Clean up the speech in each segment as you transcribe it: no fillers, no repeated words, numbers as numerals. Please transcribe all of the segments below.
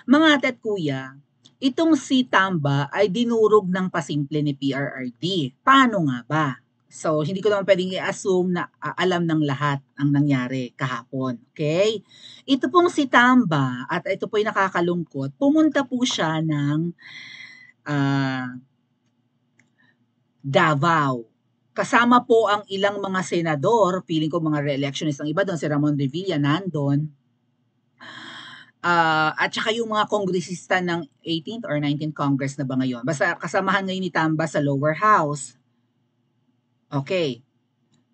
Mga ate at kuya, itong si Tamba ay dinurog ng pasimple ni PRRD. Paano nga ba? So, hindi ko naman pwedeng i-assume na alam ng lahat ang nangyari kahapon. Okay? Ito pong si Tamba, at ito po yung nakakalungkot, pumunta po siya ng ah, Davao. Kasama po ang ilang mga senador, feeling ko mga re-electionist ang iba doon, si Ramon Revilla nandun. At saka yung mga kongresista ng 18th or 19th Congress na ba ngayon. Basta kasamahan ngayon ni Tamba sa lower house. Okay.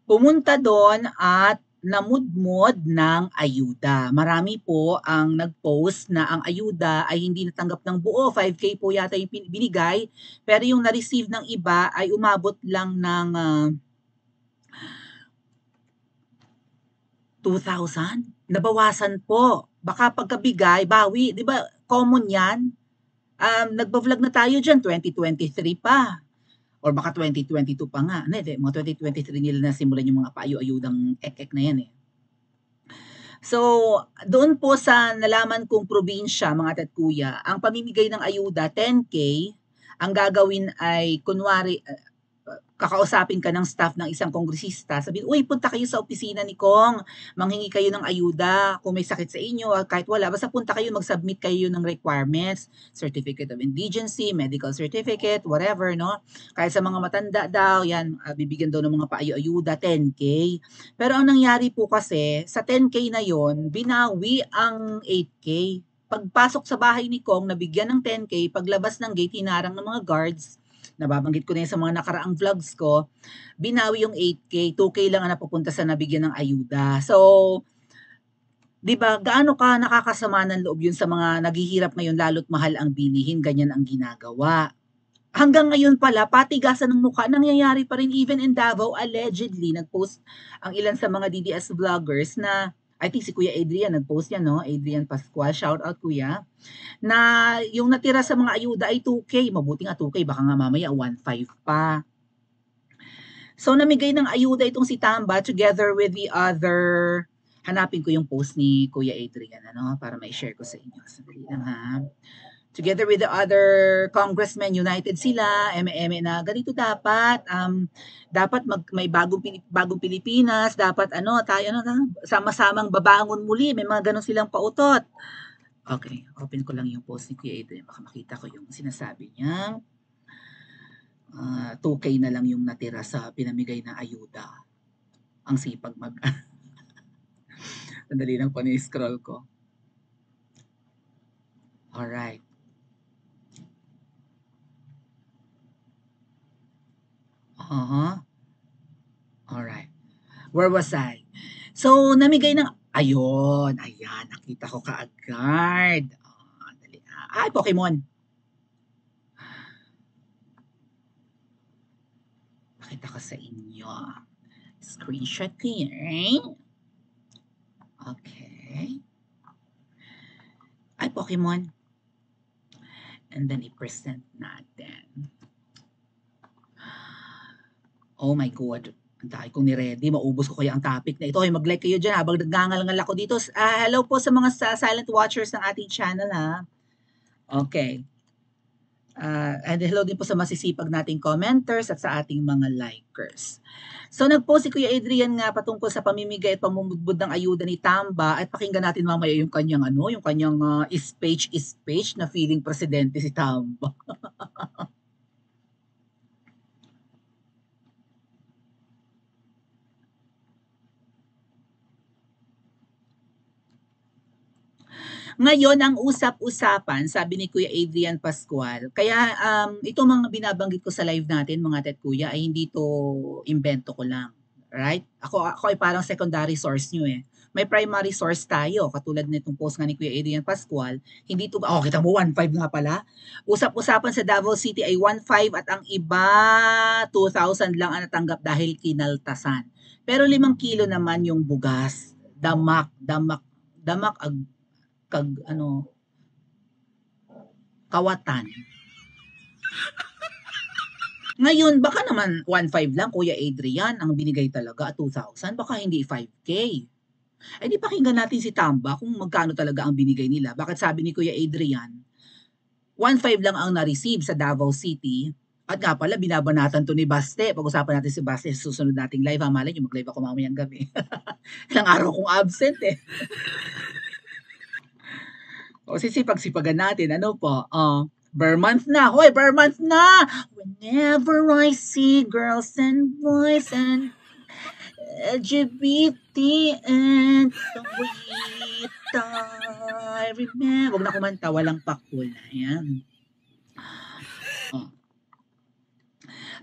Pumunta doon at namudmod ng ayuda. Marami po ang nag-post na ang ayuda ay hindi natanggap ng buo. 5K po yata yung binigay. Pero yung na-receive ng iba ay umabot lang ng 2,000. Nabawasan po. Baka pagkabigay, bawi. Di ba common yan? Nagba-vlog na tayo dyan, 2023 pa. Or baka 2022 pa nga. Hindi, mga 2023 nila nasimulan yung mga paayu-ayudang ek-ek na yan eh. So, doon po sa nalaman kong probinsya, mga tat kuya, ang pamimigay ng ayuda, 10K, ang gagawin ay, kunwari, kakausapin ka ng staff ng isang kongresista, sabihin, uy, punta kayo sa opisina ni Kong, manghingi kayo ng ayuda, kung may sakit sa inyo, kahit wala, basta punta kayo, mag-submit kayo ng requirements, certificate of indigency, medical certificate, whatever, no? Kahit sa mga matanda daw, yan, bibigyan daw ng mga paayu-ayuda, 10K. Pero ang nangyari po kasi, sa 10K na yon, binawi ang 8K. Pagpasok sa bahay ni Kong, nabigyan ng 10K, paglabas ng gate, hinarang ng mga guards, nababanggit ko na yan sa mga nakaraang vlogs ko, binawi yung 8K, 2K lang ang napupunta sa nabigyan ng ayuda. So, di ba, gaano ka nakakasama ng loob yun sa mga naghihirap ngayon, lalo't mahal ang bilihin, ganyan ang ginagawa. Hanggang ngayon pala, patigasan ng mukha, nangyayari pa rin even in Davao, allegedly, nag-post ang ilan sa mga DDS vloggers na, I think si Kuya Adrian, nag-post yan, no? Adrian Pascual, shout out Kuya, na yung natira sa mga ayuda ay 2K. Mabuti nga 2K, baka nga mamaya 1.5 pa. So namigay ng ayuda itong si Tamba together with the other, hanapin ko yung post ni Kuya Adrian, ano, para ma-share ko sa inyo. Sandali lang ha. Together with the other congressmen, united sila, eme-eme na ganito dapat, dapat may bagong Pilipinas, dapat tayo sama-samang babangon muli, may mga ganun silang pautot. Okay, open ko lang yung post ni Kuya Adrian, baka makita ko yung sinasabi niya. 2K na lang yung natira sa pinamigay na ayuda. Ang sipag Sandali lang po ni-scroll ko. Alright. Alright. Where was I? So, namigay ng, ayan, nakita ko kaagad. Dali. Ay, Pokemon. Pakita ko sa inyo. Screenshot here. Okay. Ay, Pokemon. And then, i-present natin. Oh my God. Ang dahil kong ni-ready. Maubos ko kaya ang topic na ito. Ay, mag-like kayo dyan habang nagngangal-ngal ako dito. Hello po sa mga silent watchers ng ating channel ha. Okay. And hello din po sa masisipag nating commenters at sa ating mga likers. So nag-post si Kuya Adrian nga patungkol sa pamimigay at pamumudbud ng ayuda ni Tamba at pakinggan natin mamaya yung kanyang speech na feeling presidente si Tamba. Ngayon, ang usap-usapan, sabi ni Kuya Adrian Pascual, kaya itong mga binabanggit ko sa live natin, mga tet kuya, ay hindi to invento ko lang. Right? Ako ay parang secondary source nyo eh. May primary source tayo, katulad nitong post nga ni Kuya Adrian Pascual. Hindi to, kita mo, 1.5 nga pala. Usap-usapan sa Davao City ay 1.5 at ang iba, 2,000 lang ang natanggap dahil kinaltasan. Pero 5 kilo naman yung bugas. Damak, kawatan. Ngayon, baka naman 1.5 lang, Kuya Adrian, ang binigay talaga at 2,000, baka hindi 5K. Eh di pakinggan natin si Tamba kung magkano talaga ang binigay nila. Bakit sabi ni Kuya Adrian, 1.5 lang ang na-receive sa Davao City. At nga pala, binabanatan to ni Baste. Pag-usapan natin si Baste sa susunod nating live. Malay nyo, mag-live ako mamayang gabi. Ilang araw kong absent eh. O sisipag-sipagan natin. Ano po? Bare month na. Hoy, bare month na! Whenever I see girls and boys and LGBT and Tawita, I remember. Huwag na kumanta, walang pakul. Ayan.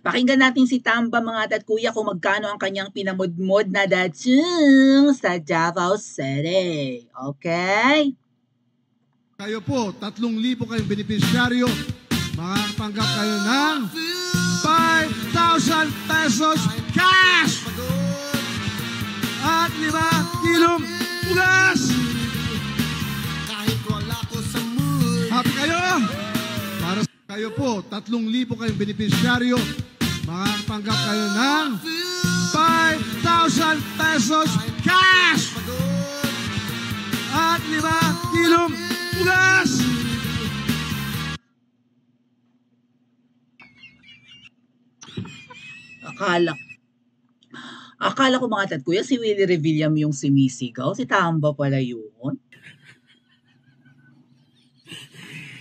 Pakinggan natin si Tamba mga at kuya kung magkano ang kanyang pinamudmod na datsung sa Davao City. Okay? Kayo po, 3,000 kayong benepisyaryo. Makatanggap kayo ng 5,000 pesos cash! At 5 kilong bugas! Happy kayo! Para sa kayo po, 3,000 kayong benepisyaryo. Makatanggap kayo ng 5,000 pesos cash! At 5 kilong bugas! Akala ko mga tat kuya, si Willie Revillame yung sumisigaw. Si Tamba pala yun.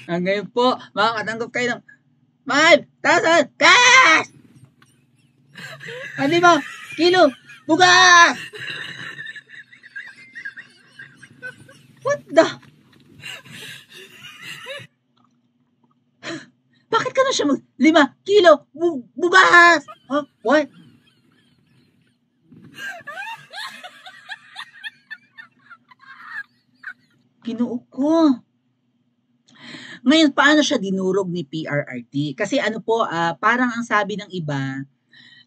Ngayon po, makakatanggap kayo ng 5,000 cash! Ano ba? Kilo! Bugas! What the? Bakit ka na siya 5 kilo bugas? Huh? What? Ginoo ko. Ngayon, paano siya dinurog ni PRRT? Kasi ano po, parang ang sabi ng iba,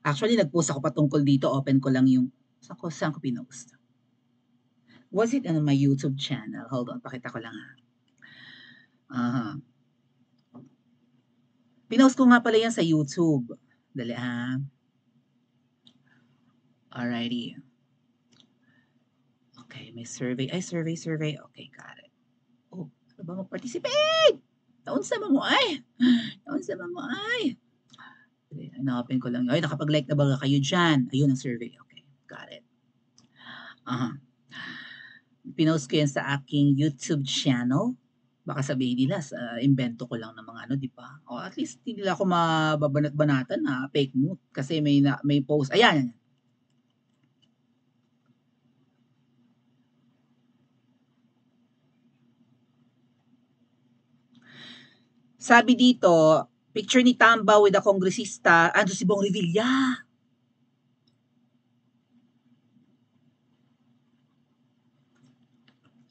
actually, nag-post ako patungkol dito, open ko lang yung, saan ko pinost? Was it on my YouTube channel? Hold on, pakita ko lang ha. Pinost ko nga pala yan sa YouTube. Dali ha. Alrighty. Okay, may survey. Ay, survey. Okay, got it. Oh, ano ba mag-participate? Taon sa mo ay. Nakapin ko lang. Ay, nakapag-like na ba kayo dyan? Ayun ang survey. Okay, got it. Pinost ko yan sa aking YouTube channel. Baka sabihin nila, invento ko lang ng mga ano, di ba? O at least hindi nila ako mababanat-banatan na fake news. Kasi may post. Ayan. Sabi dito, picture ni Tamba with a kongresista, ando si Bong Revilla.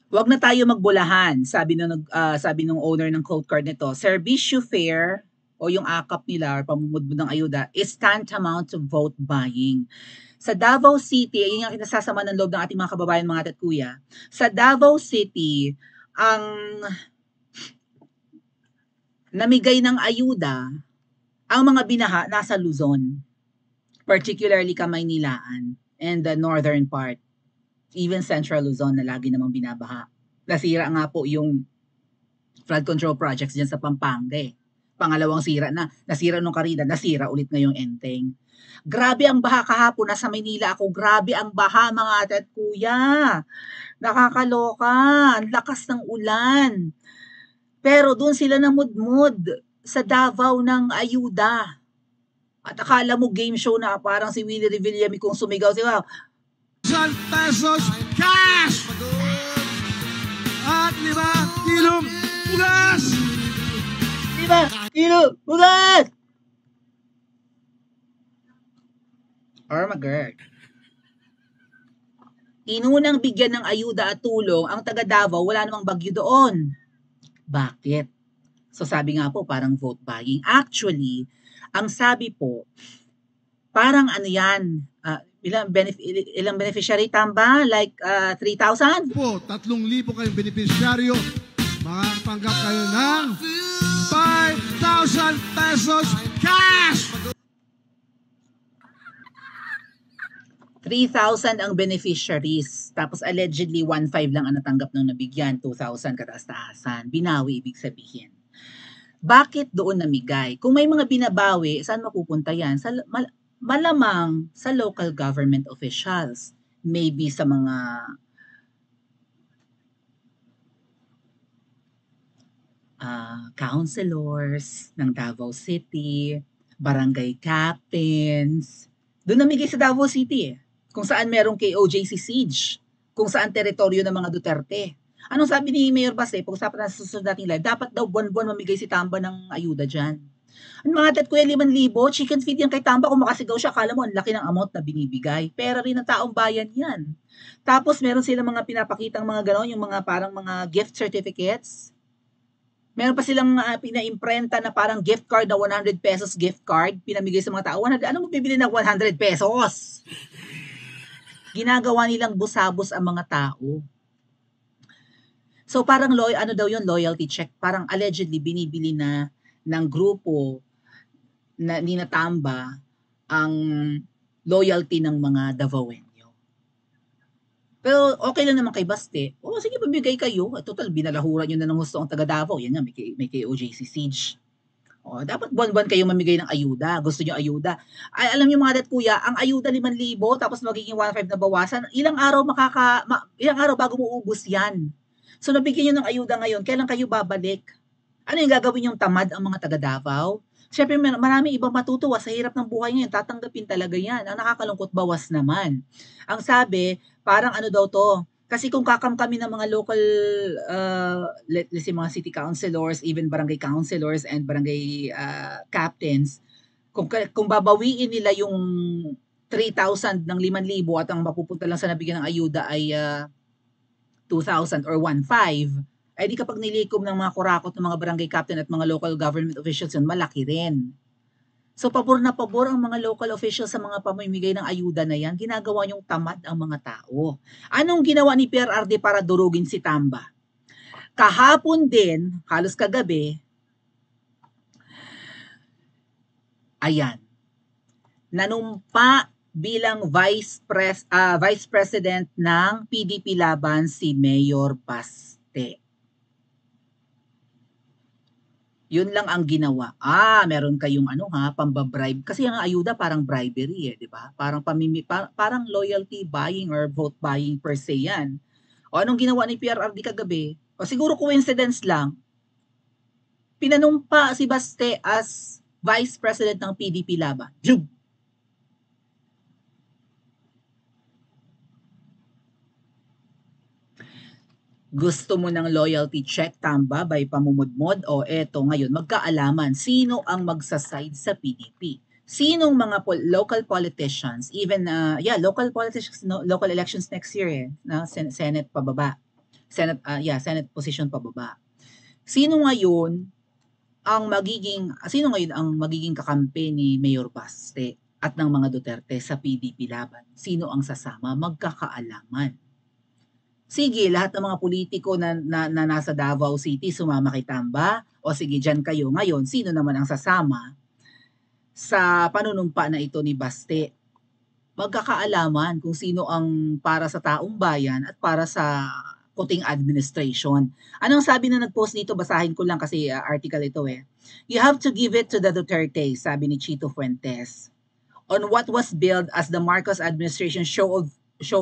Huwag na tayo magbulahan, sabi ng owner ng quote card nito. Servicio fair o yung akap nila or pamumudmud ng ayuda is tantamount to vote buying. Sa Davao City, yun yung kinasasama ng loob ng ating mga kababayan, mga tatkuya. Sa Davao City, ang namigay ng ayuda, ang mga binaha nasa Luzon, particularly Kamaynilaan and the northern part. Even Central Luzon na lagi namang binabaha. Nasira nga po yung flood control projects dyan sa Pampanga eh. Pangalawang sira na. Nasira nung Karida, nasira ulit ngayong Enteng. Grabe ang baha kahapon. Nasa Maynila ako. Grabe ang baha mga ate at kuya. Nakakaloka. Ang lakas ng ulan. Pero doon sila namudmud sa Davao ng ayuda. At akala mo game show na parang si Willie Revillame kung sumigaw siya. Pesos cash! At 5 kilong bugas! 5 kilo bugas! Armagerd. Inunang bigyan ng ayuda at tulong ang taga Davao, wala namang bagyo doon. Bakit? So sabi nga po, parang vote buying. Actually, ang sabi po, parang ano yan, ilang beneficiary Tamba? Like 3,000? Po, 3,000 kayong benepisyaryo. Makatanggap kayo ng 5,000 pesos cash! 3,000 ang beneficiaries. Tapos allegedly 1,500 lang ang natanggap ng nabigyan. 2,000 kataas-taasan. Binawi ibig sabihin. Bakit doon namigay? Kung may mga binabawi, saan mapupunta yan? Malamang sa local government officials. Maybe sa mga councilors ng Davao City, barangay captains. Doon namigay sa Davao City kung saan merong KOJC siege, kung saan teritoryo ng mga Duterte. Anong sabi ni Mayor Baste, pag-usapan na sa susunod nating live, dapat daw buwan-buwan mamigay si Tamba ng ayuda dyan. Ang mga Kuya 5,000, chicken feed yan kay Tamba, kung makasigaw siya, akala mo ang laki ng amount na binibigay. Pera rin ng taong bayan yan. Tapos meron silang mga pinapakitang mga gano'n, yung mga parang mga gift certificates. Meron pa silang pina-imprenta na parang gift card na 100 pesos gift card, pinamigay sa mga tao. Ano mo bibili ng 100 pesos? Ginagawa nilang busabos ang mga tao. So parang ano daw yun, loyalty check. Parang allegedly binibili na ng grupo na ninatamba ang loyalty ng mga Davaoenyo. Pero okay lang naman kay Baste. Sige, pabigay kayo. Total, binalahuran nyo na ng gusto ang taga Davao. Yan nga, may KOJC siege. Dapat buwan-buwan kayo mamigay ng ayuda. Gusto nyo ayuda. Ay, alam nyo mga kuya, ang ayuda 5,000 tapos magiging 1,500 na bawasan. Ilang araw bago maubos yan. So nabigyan nyo ng ayuda ngayon, kailan kayo babalik? Ano yung gagawin yung tamad ang mga taga Davao? Siyempre marami ibang matutuwa sa hirap ng buhay ngayon, tatanggapin talaga yan. Ang nakakalungkot, bawas naman. Ang sabi, parang ano daw to, kasi kung kakamkami ng mga local, let's say mga city councilors, even barangay councilors and barangay captains, kung babawiin nila yung 3,000 ng 5,000 at ang mapupunta lang sa nabigyan ng ayuda ay 2,000 or 1,500, ay di kapag nilikom ng mga kurakot ng mga barangay captain at mga local government officials yun, malaki rin. So pabor na pabor ang mga local officials sa mga pamimigay ng ayuda na yan. Ginagawa yung tamad ang mga tao. Anong ginawa ni PRRD para durugin si Tamba? Kahapon din, halos kagabi, ayan, nanumpa bilang Vice President ng PDP Laban si Mayor Baste. Yun lang ang ginawa. Meron kayong pambabribe. Kasi ang ayuda parang bribery di ba? Parang parang loyalty buying or vote buying per se yan. Anong ginawa ni PRRD kagabi? Siguro coincidence lang. Pinanumpa si Baste as Vice President ng PDP Laban. Gusto mo ng loyalty check, Tamba, by pamumudmod? Eto ngayon, magkaalaman. Sino ang magsaside sa PDP? Sinong mga local politicians, even, local politicians, local elections next year Senate pababa. Senate position pababa. Sino ngayon ang magiging kakampi ni Mayor Baste at ng mga Duterte sa PDP Laban? Sino ang sasama? Magkakaalaman. Sige, lahat ng mga politiko na nasa Davao City sumama kay Tamba, o sige, dyan kayo. Ngayon, sino naman ang sasama sa panunumpa na ito ni Baste? Magkakaalaman kung sino ang para sa taong bayan at para sa puting administration. Anong sabi na nag-post dito? Basahin ko lang kasi article ito You have to give it to the Duterte, sabi ni Chito Fuentes, on what was billed as the Marcos administration show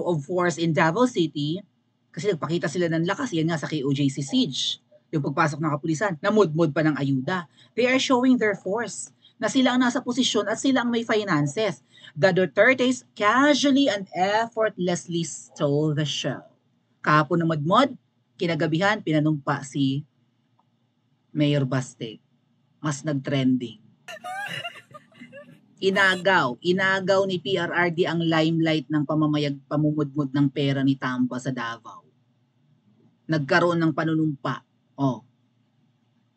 of force in Davao City. Kasi nagpakita sila ng lakas, yan nga sa KOJC siege. Yung pagpasok ng kapulisan, namudmod pa ng ayuda. They are showing their force, na sila ang nasa posisyon at sila ang may finances. The Dutertes casually and effortlessly stole the show. Kahapon na mudmod, kinagabihan, pinanumpa si Mayor Baste. Mas nag-trending. Inagaw ni PRRD ang limelight ng pamumudmod ng pera ni Tamba sa Davao. Nagkaroon ng panunumpa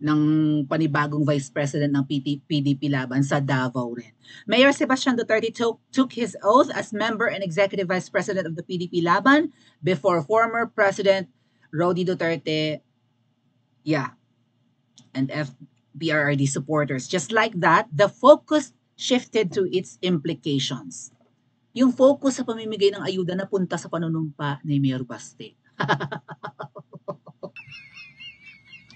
ng panibagong Vice President ng PDP Laban sa Davao rin. Mayor Sebastian Duterte took his oath as member and Executive Vice President of the PDP Laban before former President Rody Duterte and PRRD supporters. Just like that, the focus shifted to its implications. yung focus sa pamimigay ng ayuda napunta sa panunumpa ni Mayor Baste.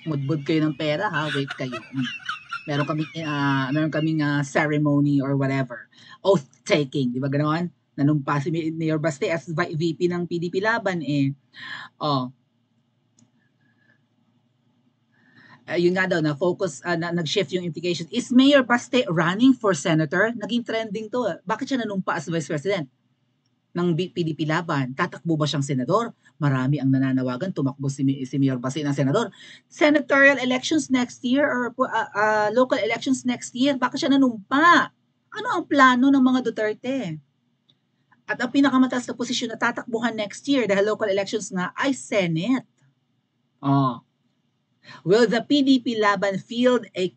Mudmud kayo ng pera ha, wait kayo. Meron kaming ceremony or whatever. Oath taking, di ba ganoon? Nanumpa si Mayor Baste as VP ng PDP Laban eh. Oh. Yun nga daw, na-focus, nag-shift yung implication. Is Mayor Baste running for senator? Naging trending to. Bakit siya nanumpa as vice president ng PDP Laban? Tatakbo ba siyang senador? Marami ang nananawagan, tumakbo si Mayor Baste ng senador. Senatorial elections next year or local elections next year, bakit siya nanumpa? Ano ang plano ng mga Duterte? At ang pinakamataas na posisyon na tatakbuhan next year dahil local elections nga ay Senate. Will the PDP Laban field a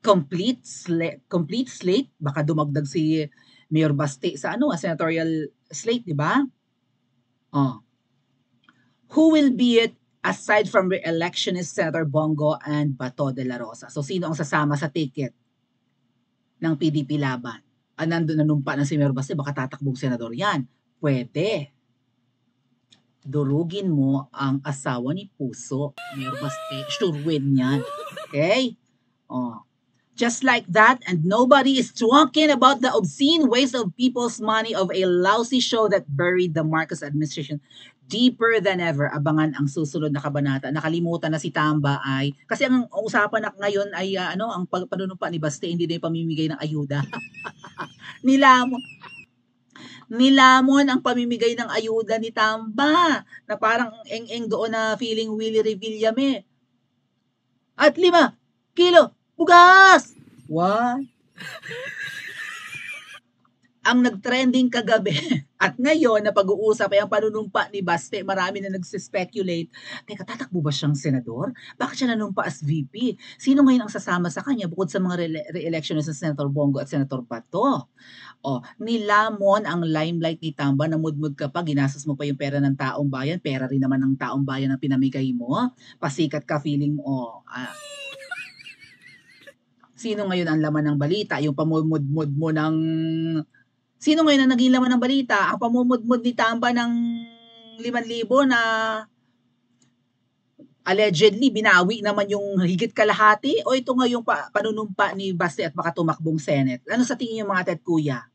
complete slate? Baka dumagdag si Mayor Baste sa senatorial slate, di ba? Who will be it aside from re-electionist Senator Bongo and Bato de la Rosa? So sino ang sasama sa ticket ng PDP Laban? Nandun nanumpa na si Mayor Baste, baka tatakbong senador yan. Pwede. Durugin mo ang asawa ni Puso, Mayor Baste, sure win yan. Okay? Just like that, and nobody is talking about the obscene waste of people's money of a lousy show that buried the Marcos administration deeper than ever. Abangan ang susunod na kabanata. Nakalimutan na si Tamba ay, kasi ang usapan na ngayon ay ang panunumpa ni Baste, hindi na yung pamimigay ng ayuda. Nilamon ang pamimigay ng ayuda ni Tamba na parang eng-eng doon na feeling Willie Revillame. At 5 kilo bugas! What? Ang nagtrending kagabi at ngayon na pag-uusap ay ang panunumpa ni Baste. Marami na nagsispekulate. Teka, tatakbo ba siyang senador? Bakit siya nanumpa as VP? Sino ngayon ang sasama sa kanya bukod sa mga re-electionist na Senator Bongo at Senator Bato? Nilamon ang limelight ni Tamba na mudmud ka pa, ginastos mo pa yung pera ng taong bayan, pera rin naman ng taong bayan ang pinamigay mo, pasikat ka, feeling mo, sino ngayon ang laman ng balita? Yung pamumudmud mo ng, sino ngayon ang naging laman ng balita? Ang pamumudmud ni Tamba ng 5,000 na allegedly binawi naman yung higit kalahati o ito nga yung panunumpa ni Baste at baka tumakbong Senate? Ano sa tingin yung mga Ted Kuya?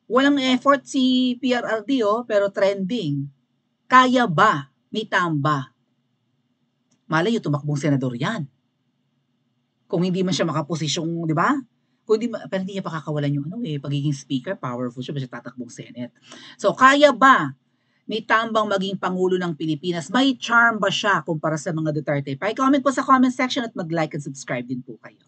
Walang effort si PRRD pero trending. Kaya ba ni Tamba? Malay yung tumakbong senador yan. Kung hindi man siya makaposisyong, di ba? Kung pero hindi niya pakakawalan yung pagiging speaker, powerful siya, siya tatakbong Senate. So, kaya ba ni Tambang maging Pangulo ng Pilipinas? May charm ba siya kumpara sa mga Duterte? Pa-comment po sa comment section at mag-like and subscribe din po kayo.